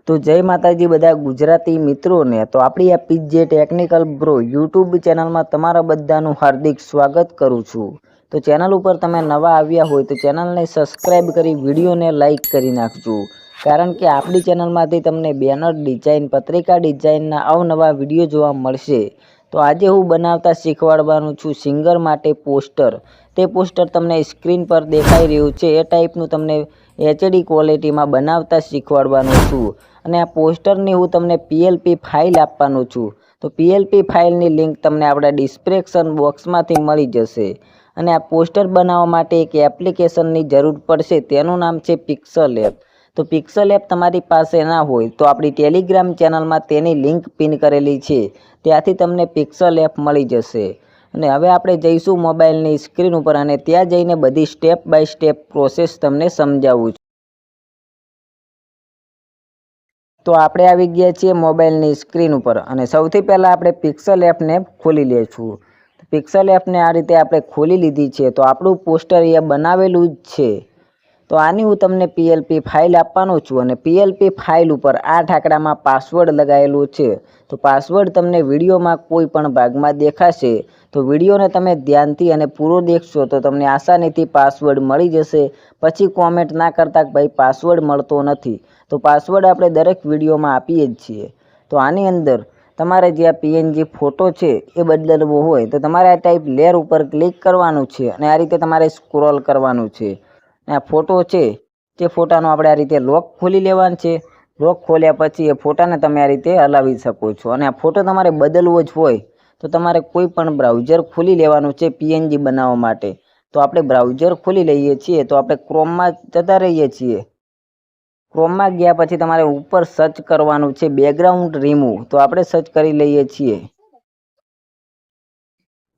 તો જય માતાજી બધા ગુજરાતી મિત્રોને। તો આપણી આ પીજે ટેકનિકલ બ્રો યુટ્યુબ ચેનલમાં તમારા બધાનું હાર્દિક સ્વાગત કરું છું। તો ચેનલ ઉપર તમે નવા આવ્યા હોય તો ચેનલને સબસ્ક્રાઇબ કરી વિડીયોને લાઇક કરી નાખજો, કારણ કે આપણી ચેનલમાંથી તમને બેનર ડિઝાઇન, પત્રિકા ડિઝાઇનના અવનવા વિડીયો જોવા મળશે। તો આજે હું બનાવતા શીખવાડવાનું છું સિંગર માટે પોસ્ટર। તે પોસ્ટર તમને સ્ક્રીન પર દેખાઈ રહ્યું છે એ ટાઈપનું તમને HD ક્વોલિટીમાં બનાવતા શીખવાડવાનું છું। અને આ પોસ્ટરની હું તમને PLP ફાઇલ આપવાનું છું। તો PLP ફાઇલની લિંક તમને આપણા ડિસ્ક્રિપ્શન બોક્સમાંથી મળી જશે। અને આ પોસ્ટર બનાવવા માટે એક એપ્લિકેશનની જરૂર પડશે, તેનું નામ છે પિક્સલ એપ। તો પિક્સલ એપ તમારી પાસે ના હોય તો આપણી ટેલિગ્રામ ચેનલમાં તેની લિંક પિન કરેલી છે, ત્યાંથી તમને પિક્સલ એપ મળી જશે। અને હવે આપણે જઈશું મોબાઈલની સ્ક્રીન ઉપર અને ત્યાં જઈને બધી સ્ટેપ બાય સ્ટેપ પ્રોસેસ તમને સમજાવું છું। તો આપણે આવી ગયા છીએ મોબાઈલની સ્ક્રીન ઉપર અને સૌથી પહેલાં આપણે પિક્સલ એપને ખોલી લઈશું। પિક્સલ એપને આ રીતે આપણે ખોલી લીધી છે। તો આપણું પોસ્ટર એ બનાવેલું જ છે। તો આની હું તમને PLP ફાઇલ આપવાનો છું અને PLP ફાઇલ ઉપર 8 આંકડામાં પાસવર્ડ લગાવેલું છે। તો પાસવર્ડ તમને વિડીયોમાં કોઈ પણ ભાગમાં દેખાશે, તો વિડીયોને તમે ધ્યાનથી અને પૂરો દેખશો તો તમને આસાનીથી પાસવર્ડ મળી જશે। પછી કોમેન્ટ ના કરતા કે ભાઈ પાસવર્ડ મળતો નથી, તો પાસવર્ડ આપણે દરેક વિડીયોમાં આપીએ જ છીએ। તો આની અંદર તમારે જે આ PNG ફોટો છે એ બદલવો હોય તો તમારે આ ટાઈપ લેયર ઉપર ક્લિક કરવાનું છે અને આ રીતે તમારે સ્ક્રોલ કરવાનું છે। આ ફોટો છે, જે ફોટાનો આપણે આ રીતે લોક ખોલી લેવાનું છે। લોક ખોલ્યા પછી એ ફોટાને તમે આ રીતે હલાવી શકો છો। અને આ ફોટો તમારે બદલવો જ હોય તો તમારે કોઈ પણ બ્રાઉઝર ખોલી લેવાનું છે PNG બનાવવા માટે। તો આપણે બ્રાઉઝર ખોલી લઈએ છીએ। તો આપણે ક્રોમમાં જતા રહીએ છીએ। ક્રોમમાં ગયા પછી તમારે ઉપર સર્ચ કરવાનું છે બેકગ્રાઉન્ડ રિમૂવ। તો આપણે સર્ચ કરી લઈએ છીએ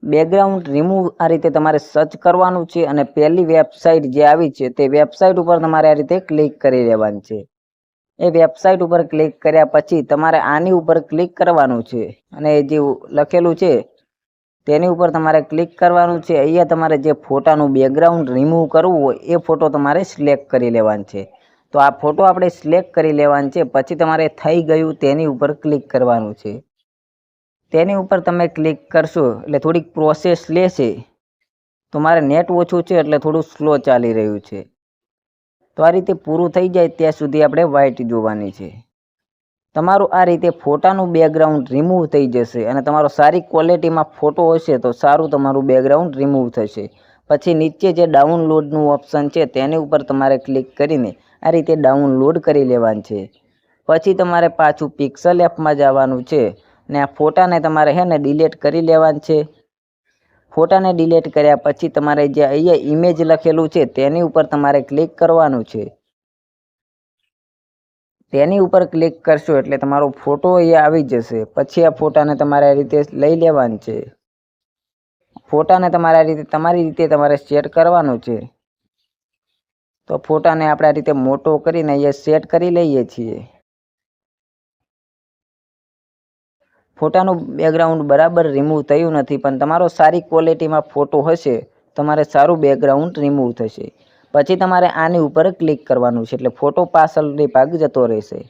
બેકગ્રાઉન્ડ રિમૂવ। આ રીતે તમારે સર્ચ કરવાનું છે અને પહેલી વેબસાઇટ જે આવી છે તે વેબસાઇટ ઉપર તમારે આ રીતે ક્લિક કરી લેવાની છે। એ વેબસાઇટ ઉપર ક્લિક કર્યા પછી તમારે આની ઉપર ક્લિક કરવાનું છે અને જે લખેલું છે તેની ઉપર તમારે ક્લિક કરવાનું છે। અહીંયા તમારે જે ફોટાનું બેકગ્રાઉન્ડ રિમૂવ કરવું હોય એ ફોટો તમારે સિલેક્ટ કરી લેવાનો છે। તો આ ફોટો આપણે સિલેક્ટ કરી લેવાનો છે। પછી તમારે થઈ ગયું તેની ઉપર ક્લિક કરવાનું છે। તેની ઉપર તમે ક્લિક કરશો એટલે થોડીક પ્રોસેસ લેશે। તો મારે નેટ ઓછું છે એટલે થોડું સ્લો ચાલી રહ્યું છે। તો આ રીતે પૂરું થઈ જાય ત્યાં સુધી આપણે વાઇટ જોવાની છે। તમારું આ રીતે ફોટાનું બેકગ્રાઉન્ડ રિમૂવ થઈ જશે અને તમારો સારી ક્વોલિટીમાં ફોટો હશે તો સારું તમારું બેકગ્રાઉન્ડ રિમૂવ થશે। પછી નીચે જે ડાઉનલોડનું ઓપ્શન છે તેની ઉપર તમારે ક્લિક કરીને આ રીતે ડાઉનલોડ કરી લેવાનું છે। પછી તમારે પાછું પિક્સલ એપમાં જવાનું છે ને આ ફોટાને તમારે ડિલીટ કરી લેવાનું છે। ફોટાને ડિલીટ કર્યા પછી તમારે જે અહીંયા ઇમેજ લખેલું છે તેની ઉપર તમારે ક્લિક કરવાનું છે। તેની ઉપર ક્લિક કરશો એટલે તમારો ફોટો અહીંયા આવી જશે। પછી આ ફોટાને તમારે આ રીતે લઈ લેવાનું છે। ફોટાને તમારે આ રીતે તમારી રીતે તમારે સેટ કરવાનું છે। તો ફોટાને આપણે આ રીતે મોટો કરીને અહીંયા સેટ કરી લઈએ છીએ। ફોટાનું બેકગ્રાઉન્ડ બરાબર રિમૂવ થયું નથી, પણ તમારો સારી ક્વોલિટીમાં ફોટો હશે તમારે સારું બેકગ્રાઉન્ડ રિમૂવ થશે। પછી તમારે આની ઉપર ક્લિક કરવાનું છે એટલે ફોટો પાછળની ભાગ જતો રહેશે।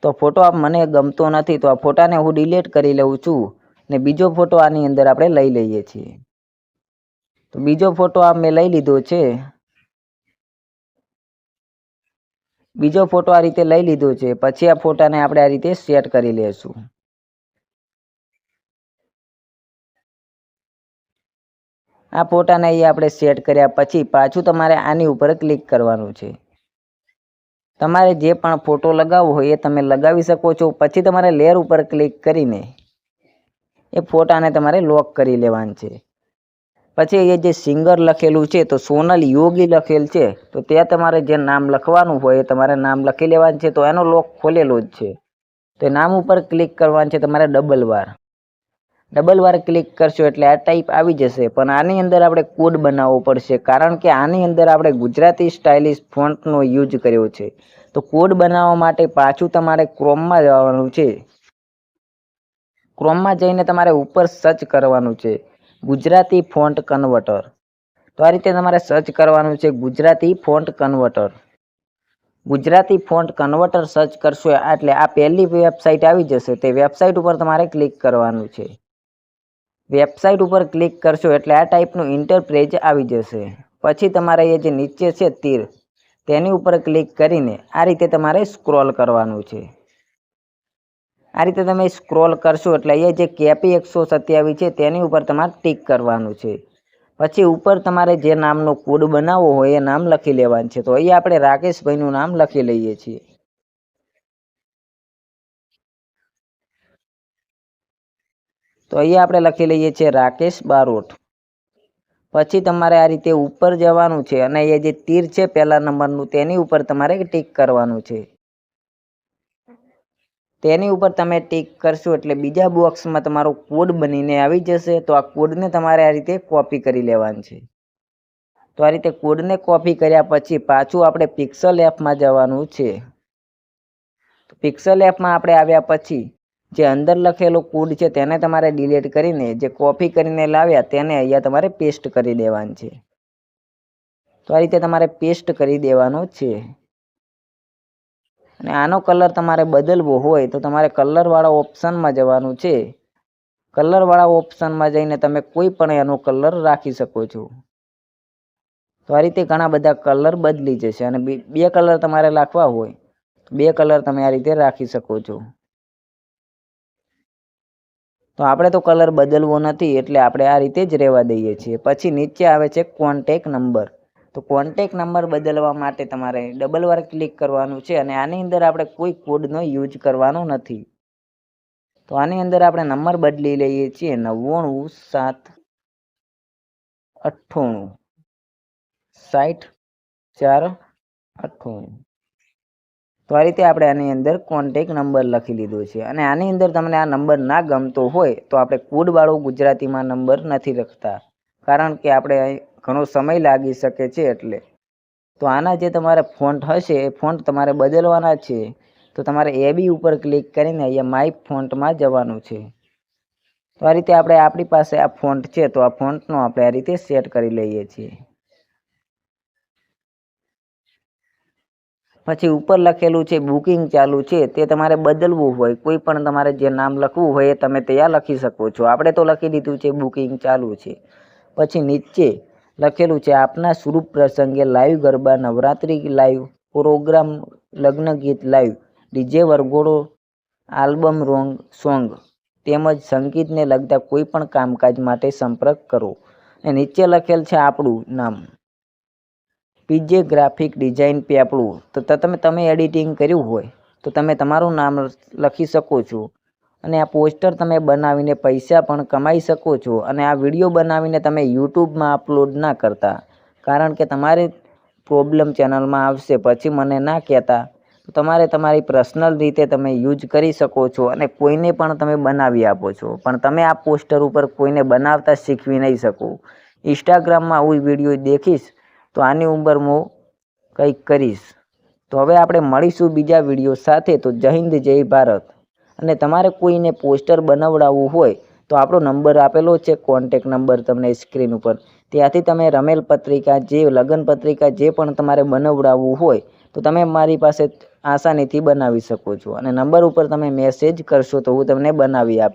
તો ફોટો મને ગમતો નથી તો આ ફોટાને હું ડિલીટ કરી લઉં છું ને બીજો ફોટો આની અંદર આપણે લઈ લઈએ છીએ। તો બીજો ફોટો આ મેં લઈ લીધો છે। બીજો ફોટો આ રીતે લઈ લીધો છે। પછી આ ફોટાને આપણે આ રીતે સેટ કરી લેશું। આ ફોટાને અહીંયા આપણે સેટ કર્યા પછી પાછું તમારે આની ઉપર ક્લિક કરવાનું છે। તમારે જે પણ ફોટો લગાવવો હોય એ તમે લગાવી શકો છો। પછી તમારે લેયર ઉપર ક્લિક કરીને એ ફોટાને તમારે લોક કરી લેવાનું છે। પછી એ જે સિંગર લખેલું છે તો સોનલ યોગી લખેલ છે, તો ત્યાં તમારે જે નામ લખવાનું હોય એ તમારે નામ લખી લેવાનું છે। તો એનો લોક ખોલેલો જ છે, તો નામ ઉપર ક્લિક કરવાનું છે તમારે ડબલ વાર ક્લિક કરશો એટલે આ ટાઈપ આવી જશે। પણ આની અંદર આપણે કોડ બનાવવો પડશે, કારણ કે આની અંદર આપણે ગુજરાતી સ્ટાઇલિશ ફોન્ટનો યુઝ કર્યો છે। તો કોડ બનાવવા માટે પાછું તમારે ક્રોમમાં જવાનું છે। ક્રોમમાં જઈને તમારે ઉપર સર્ચ કરવાનું છે ગુજરાતી ફોન્ટ કન્વર્ટર। તો આ રીતે તમારે સર્ચ કરવાનું છે Gujarati font converter. Gujarati font converter search કરશો એટલે આ પહેલી વેબસાઇટ આવી જશે. તે વેબસાઇટ ઉપર તમારે ક્લિક કરવાનું છે. વેબસાઇટ ઉપર ક્લિક કરશો એટલે આ ટાઈપનું ઇન્ટરપેજ આવી જશે. પછી તમારે એ જે નીચે છે તીર, તેની ઉપર ક્લિક કરીને આ રીતે તમારે સ્ક્રોલ કરવાનું છે. આ રીતે તમે સ્ક્રોલ કરશો એટલે અહીંયા જે કેપી 127 છે તેની ઉપર તમારે ટિક કરવાનું છે. પછી ઉપર તમારે જે નામનો કોડ બનાવવો હોય એ નામ લખી લેવાનું છે. તો અહીંયા આપણે રાકેશભાઈનું નામ લખી લઈએ છીએ. તો અહીંયા આપણે લખી લઈએ છીએ રાકેશ બારોટ. પછી તમારે આ રીતે ઉપર જવાનું છે અને એ જે તીર છે પહેલા નંબરનું તેની ઉપર તમારે ટિક કરવાનું છે. તેની ઉપર તમે ટિક કરશો એટલે બીજા બોક્સમાં તમારો કોડ બનીને આવી જશે. તો આ કોડને તમારે આ રીતે કોપી કરી લેવાનું છે. તો આ રીતે કોડને કોપી કર્યા પછી પાછું આપણે પિક્સલ એપમાં જવાનું છે. પિક્સલ એપમાં આપણે આવ્યા પછી જે અંદર લખેલો કોડ છે તેને તમારે ડિલીટ કરીને જે કોપી કરીને લાવ્યા તેને અહીંયા તમારે પેસ્ટ કરી દેવાનું છે. તો આ રીતે તમારે પેસ્ટ કરી દેવાનો છે. અને આનો કલર તમારે બદલવો હોય તો તમારે કલરવાળા ઓપ્શનમાં જવાનું છે. કલરવાળા ઓપ્શનમાં જઈને તમે કોઈ પણ એનો કલર રાખી શકો છો. તો આ રીતે ઘણા બધા કલર બદલી જશે. અને બે કલર તમારે રાખવા હોય તો બે કલર તમે આ રીતે રાખી શકો છો. તો આપણે તો કલર બદલવો નથી એટલે આપણે આ રીતે જ રહેવા દઈએ છીએ. પછી નીચે આવે છે કોન્ટેક નંબર. તો કોન્ટેક નંબર બદલવા માટે તમારે ડબલ વાર ક્લિક કરવાનું છે અને આની અંદર આપણે કોઈ કોડનો યુઝ કરવાનો નથી. તો આની અંદર આપણે નંબર બદલી લઈએ છીએ 99 7 98 60 4 98. તો આ રીતે આપણે આની અંદર કોન્ટેક નંબર લખી લીધો છે. અને આની અંદર તમને આ નંબર ના ગમતો હોય તો આપણે કોડવાળો ગુજરાતીમાં નંબર નથી લખતા, કારણ કે આપણે ઘણો સમય લાગી શકે છે એટલે. તો આના જે તમારે ફોન્ટ હશે એ ફોન્ટ તમારે બદલવાના છે. તો તમારે એબી ઉપર ક્લિક કરીને અહીંયા માય ફોન્ટમાં જવાનું છે. તો આ રીતે આપણે આપણી પાસે આ ફોન્ટ છે તો આ ફોન્ટનો આપણે આ રીતે સેટ કરી લઈએ છીએ. પછી ઉપર લખેલું છે બુકિંગ ચાલુ છે તે તમારે બદલવું હોય, કોઈ પણ તમારે જે નામ લખવું હોય એ તમે ત્યાં લખી શકો છો. આપણે તો લખી દીધું છે બુકિંગ ચાલુ છે. પછી નીચે લખેલું છે આપના શુભ પ્રસંગે live garba, Navratri live program, લગ્ન ગીત લાઈવ, ડીજે વરઘોડો, આલ્બમ સોંગ તેમજ સંગીતને લગતા કોઈ પણ કામકાજ માટે સંપર્ક કરો. અને નીચે લખેલ છે આપણું નામ પીજે ગ્રાફિક ડિઝાઇન પેપડું. તો તમે એડિટિંગ કર્યું હોય તો તમે તમારું નામ લખી શકો છો. અને આ પોસ્ટર તમે બનાવીને પૈસા પણ કમાઈ શકો છો. અને આ વિડીયો બનાવીને તમે યુટ્યુબમાં અપલોડ ના કરતા, કારણ કે તમારી પ્રોબ્લેમ ચેનલમાં આવશે. પછી મને ના કહેતા. તો તમારે તમારી પર્સનલ રીતે તમે યુઝ કરી શકો છો અને કોઈને પણ તમે બનાવી આપો છો. પણ તમે આ પોસ્ટર ઉપર કોઈને બનાવતા શીખવી નહીં શકો. ઇન્સ્ટાગ્રામમાં આવું વિડીયો દેખીશ તો આની ઉપર હું કંઈક કરીશ. તો હવે આપણે મળીશું બીજા વિડીયો સાથે. તો જય હિન્દ, જય ભારત. અને તમારે કોઈને પોસ્ટર બનાવડાવવું હોય તો આપણો નંબર આપેલો છે, કોન્ટેક નંબર તમને સ્ક્રીન ઉપર. ત્યાંથી તમે રમેલ પત્રિકા, જે લગ્ન પત્રિકા જે પણ તમારે બનાવડાવવું હોય તો તમે મારી પાસે આસાનીથી બનાવી શકો છો. અને નંબર ઉપર તમે મેસેજ કરશો તો હું તમને બનાવી આપીશ.